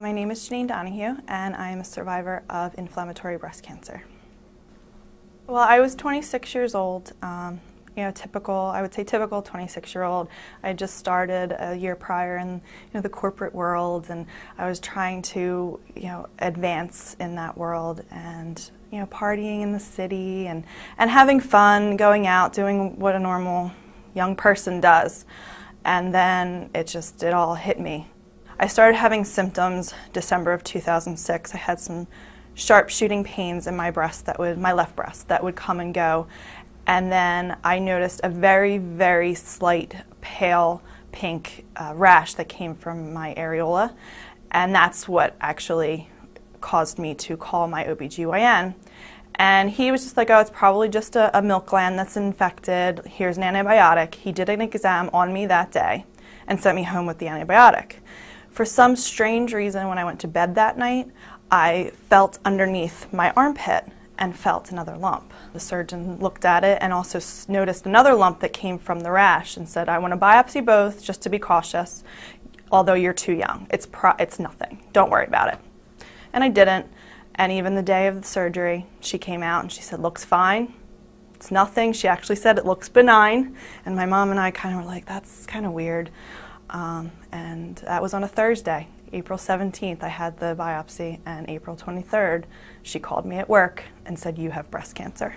My name is Janine Donahue, and I am a survivor of inflammatory breast cancer. Well, I was 26 years old, typical, I would say typical 26-year-old. I just started a year prior in the corporate world, and I was trying to advance in that world, and partying in the city and having fun, going out, doing what a normal young person does. And then it all hit me. I started having symptoms December of 2006. I had some sharp shooting pains in my left breast that would come and go. And then I noticed a very, very slight pale pink rash that came from my areola. And that's what actually caused me to call my OBGYN. And he was just like, oh, it's probably just a milk gland that's infected. Here's an antibiotic. He did an exam on me that day and sent me home with the antibiotic. For some strange reason, when I went to bed that night, I felt underneath my armpit and felt another lump. The surgeon looked at it and also noticed another lump that came from the rash and said, I want to biopsy both just to be cautious, although you're too young. It's nothing. Don't worry about it. And I didn't. And even the day of the surgery, she came out and she said, looks fine. It's nothing. She actually said it looks benign. And my mom and I kind of were like, that's kind of weird. And that was on a Thursday, April 17th. I had the biopsy, and April 23rd, she called me at work and said, you have breast cancer.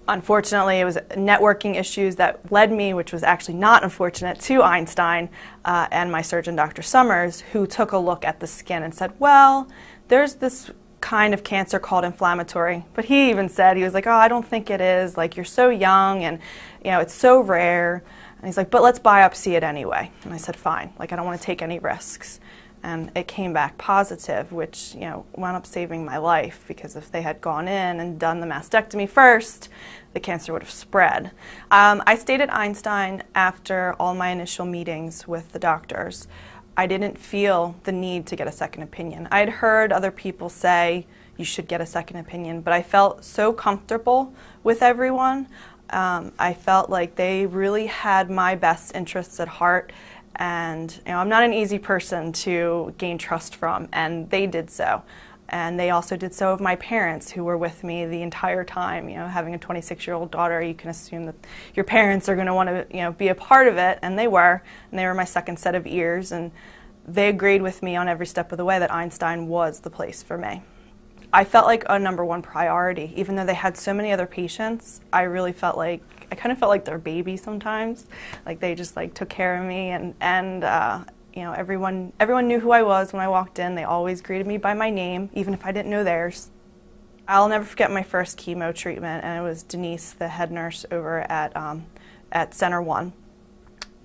Unfortunately, it was networking issues that led me, which was actually not unfortunate, to Einstein and my surgeon, Dr. Summers, who took a look at the skin and said, well, there's this kind of cancer called inflammatory. But he even said, he was like, oh, I don't think it is. Like, you're so young, and it's so rare. And he's like, but let's biopsy it anyway. And I said, fine. Like, I don't want to take any risks. And it came back positive, which wound up saving my life, because if they had gone in and done the mastectomy first, the cancer would have spread. I stayed at Einstein after all my initial meetings with the doctors. I didn't feel the need to get a second opinion. I'd heard other people say you should get a second opinion, but I felt so comfortable with everyone. I felt like they really had my best interests at heart, and I'm not an easy person to gain trust from, and they did so. And they also did so of my parents, who were with me the entire time. Having a 26-year-old daughter, you can assume that your parents are going to want to be a part of it, and they were my second set of ears, and they agreed with me on every step of the way that Einstein was the place for me. I felt like a number-one priority. Even though they had so many other patients, I kind of felt like their baby sometimes. Like, they just took care of me, and everyone knew who I was when I walked in. They always greeted me by my name, even if I didn't know theirs. I'll never forget my first chemo treatment, and it was Denise, the head nurse over at Center 1.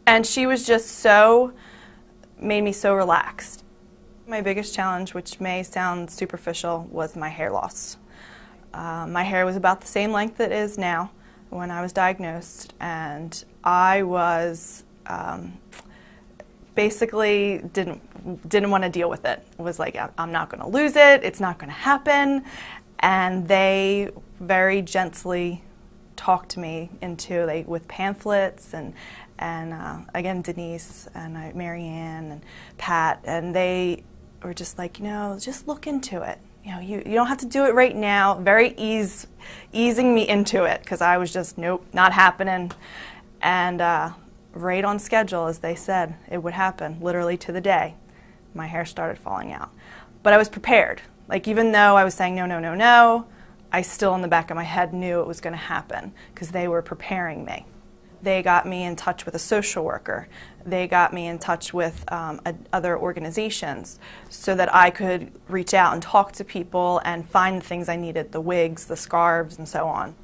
And she was just made me so relaxed. My biggest challenge, which may sound superficial, was my hair loss. My hair was about the same length it is now when I was diagnosed, and I was basically didn't want to deal with it. It was like, I'm not going to lose it, it's not going to happen. And they very gently talked me into with pamphlets and again, Denise and Marianne and Pat, and they were just like, just look into it. You don't have to do it right now. Very easing me into it, because I was just, nope, not happening. And right on schedule, as they said, it would happen, literally to the day. My hair started falling out. But I was prepared. Even though I was saying no, no, no, no, I still in the back of my head knew it was going to happen, because they were preparing me. They got me in touch with a social worker. They got me in touch with other organizations so that I could reach out and talk to people and find the things I needed, the wigs, the scarves, and so on.